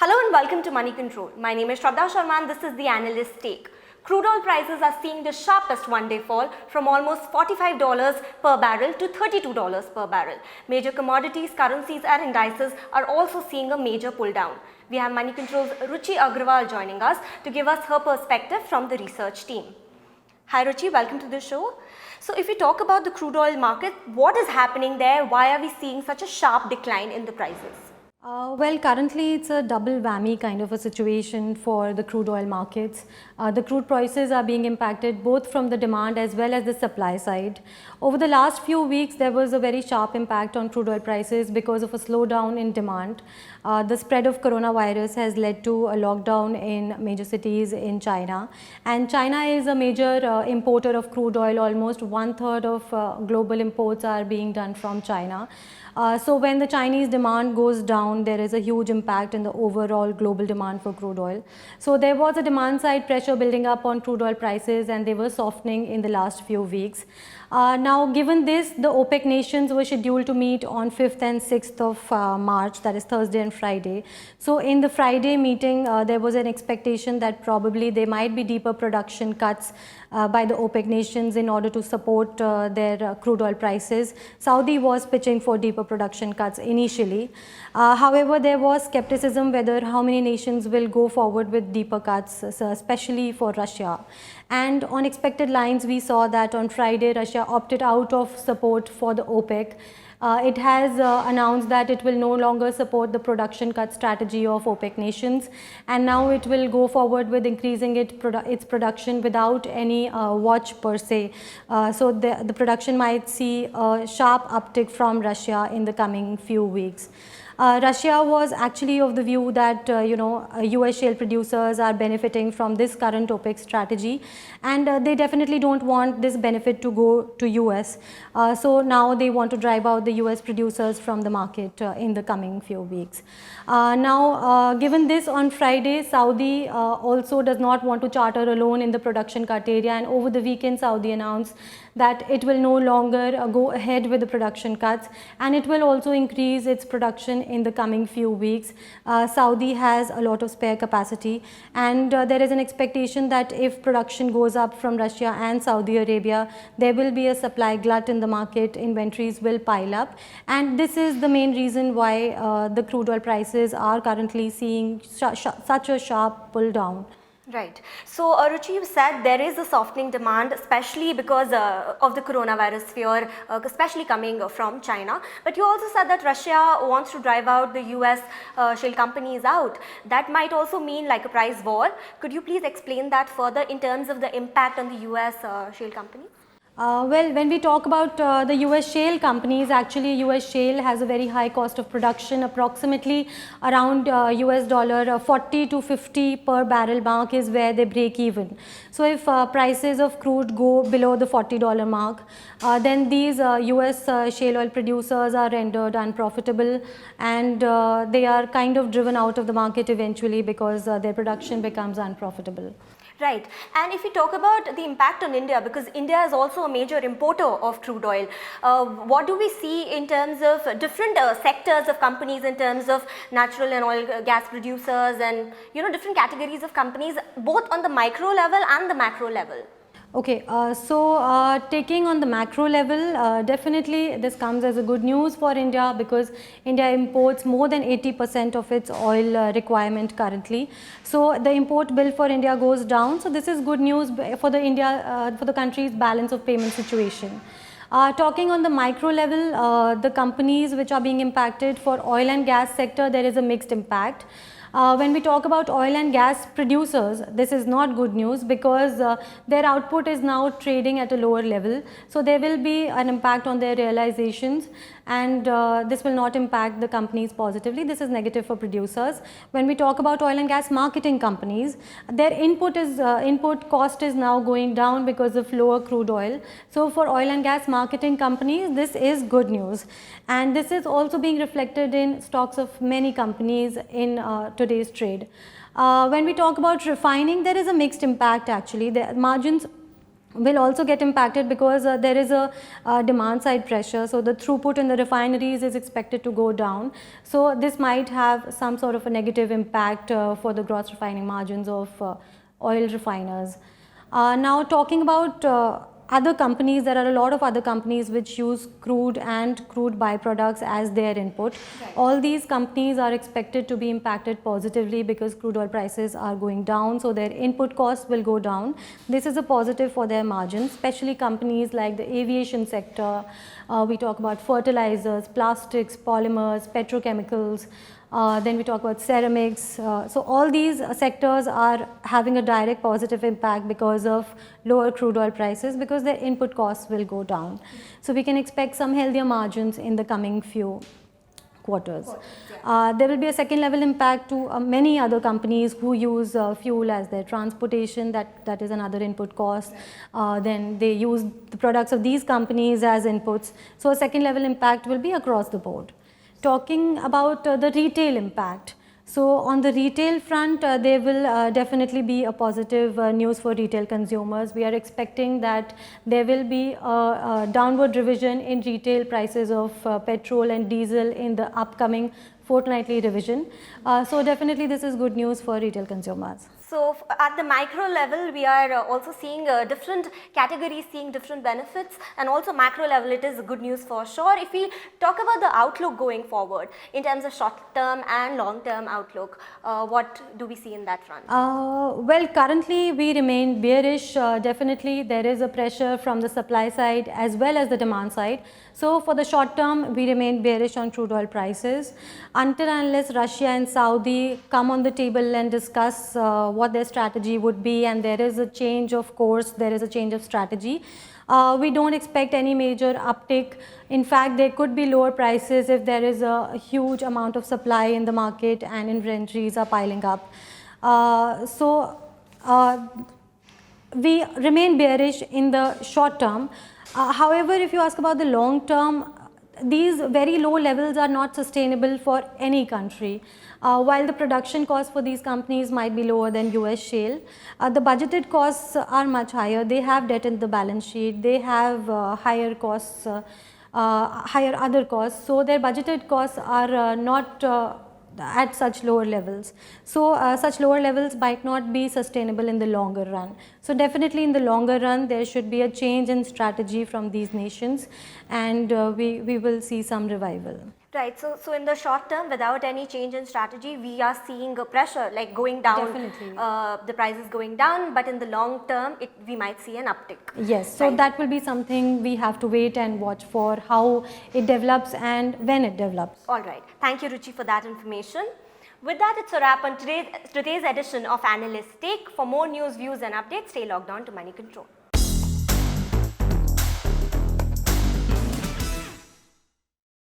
Hello and welcome to Moneycontrol. My name is Shraddha Sharma and this is the Analyst Take. Crude oil prices are seeing the sharpest one-day fall from almost $45 per barrel to $32 per barrel. Major commodities, currencies and indices are also seeing a major pull down. We have Moneycontrol's Ruchi Agrawal joining us to give us her perspective from the research team. Hi Ruchi, welcome to the show. So if we talk about the crude oil market, what is happening there? Why are we seeing such a sharp decline in the prices? Well, currently it's a double whammy kind of a situation for the crude oil markets. The crude prices are being impacted both from the demand as well as the supply side. Over the last few weeks, there was a very sharp impact on crude oil prices because of a slowdown in demand. The spread of coronavirus has led to a lockdown in major cities in China. And China is a major importer of crude oil. Almost 1/3 of global imports are being done from China. So when the Chinese demand goes down, there is a huge impact in the overall global demand for crude oil. So there was a demand side pressure building up on crude oil prices and they were softening in the last few weeks. Now given this, the OPEC nations were scheduled to meet on 5th and 6th of March, that is Thursday and Friday. So in the Friday meeting, there was an expectation that probably there might be deeper production cuts by the OPEC nations in order to support their crude oil prices. Saudi was pitching for deeper production cuts initially. However, there was skepticism whether how many nations will go forward with deeper cuts, especially for Russia. And on expected lines, we saw that on Friday, Russia opted out of support for the OPEC. It has announced that it will no longer support the production cut strategy of OPEC nations, and now it will go forward with increasing its production without any watch per se. So the production might see a sharp uptick from Russia in the coming few weeks. Russia was actually of the view that US shale producers are benefiting from this current OPEC strategy, and they definitely don't want this benefit to go to US. So now they want to drive out the US producers from the market in the coming few weeks. Now given this, on Friday, Saudi also does not want to charter alone in the production cut area, and over the weekend Saudi announced that it will no longer go ahead with the production cuts, and it will also increase its production in the coming few weeks. Saudi has a lot of spare capacity, and there is an expectation that if production goes up from Russia and Saudi Arabia, there will be a supply glut in the market, inventories will pile up, and this is the main reason why the crude oil prices are currently seeing such a sharp pull down. Right. So, Ruchi, you said there is a softening demand, especially because of the coronavirus fear, especially coming from China. But you also said that Russia wants to drive out the US shale companies out. That might also mean like a price war. Could you please explain that further in terms of the impact on the US shale companies? Well, when we talk about the US shale companies, actually US shale has a very high cost of production, approximately around US dollar 40 to 50 per barrel mark is where they break even. So if prices of crude go below the $40 mark, then these US shale oil producers are rendered unprofitable, and they are kind of driven out of the market eventually because their production becomes unprofitable. Right. And if we talk about the impact on India, because India is also a major importer of crude oil, what do we see in terms of different sectors of companies, in terms of natural and oil gas producers and different categories of companies, both on the micro level and the macro level? Okay, so taking on the macro level, definitely this comes as a good news for India because India imports more than 80% of its oil requirement currently. So the import bill for India goes down. So this is good news for the country's balance of payment situation. Talking on the micro level, the companies which are being impacted for oil and gas sector, there is a mixed impact. When we talk about oil and gas producers, this is not good news because their output is now trading at a lower level. So there will be an impact on their realizations, and this will not impact the companies positively. This is negative for producers. When we talk about oil and gas marketing companies, their input cost is now going down because of lower crude oil. So for oil and gas marketing companies, this is good news, and this is also being reflected in stocks of many companies in today's trade. When we talk about refining, there is a mixed impact actually. The margins will also get impacted because there is a demand side pressure. So the throughput in the refineries is expected to go down. So this might have some sort of a negative impact for the gross refining margins of oil refiners. Now talking about other companies, there are a lot of other companies which use crude and crude byproducts as their input. Right. All these companies are expected to be impacted positively because crude oil prices are going down, so their input costs will go down. This is a positive for their margins, especially companies like the aviation sector. We talk about fertilizers, plastics, polymers, petrochemicals. Then we talk about ceramics. So all these sectors are having a direct positive impact because of lower crude oil prices, because their input costs will go down. So we can expect some healthier margins in the coming few quarters. There will be a second level impact to many other companies who use fuel as their transportation. That is another input cost. Then they use the products of these companies as inputs. So a second level impact will be across the board. Talking about the retail impact. So on the retail front, there will definitely be a positive news for retail consumers. We are expecting that there will be a downward revision in retail prices of petrol and diesel in the upcoming fortnightly revision. So definitely this is good news for retail consumers. So at the micro level, we are also seeing different categories seeing different benefits, and also macro level it is good news for sure. If we talk about the outlook going forward in terms of short term and long term outlook, what do we see in that front? Well, currently we remain bearish. Definitely there is a pressure from the supply side as well as the demand side. So for the short term, we remain bearish on crude oil prices until and unless Russia and Saudi come on the table and discuss what their strategy would be, and there is a change of course, there is a change of strategy. We don't expect any major uptick. In fact, there could be lower prices if there is a huge amount of supply in the market and inventories are piling up. We remain bearish in the short term. However, if you ask about the long term, these very low levels are not sustainable for any country. While the production costs for these companies might be lower than US shale, the budgeted costs are much higher. They have debt in the balance sheet, they have higher costs, higher other costs, so their budgeted costs are not at such lower levels. So such lower levels might not be sustainable in the longer run. So definitely in the longer run there should be a change in strategy from these nations, and we will see some revival. Right, so in the short term, without any change in strategy, we are seeing a pressure like going down. Definitely. The price is going down, but in the long term, we might see an uptick. Yes, so right. That will be something we have to wait and watch for, how it develops and when it develops. All right, thank you Ruchi for that information. With that, it's a wrap on today's edition of Analyst Take. For more news, views and updates, stay logged on to Moneycontrol.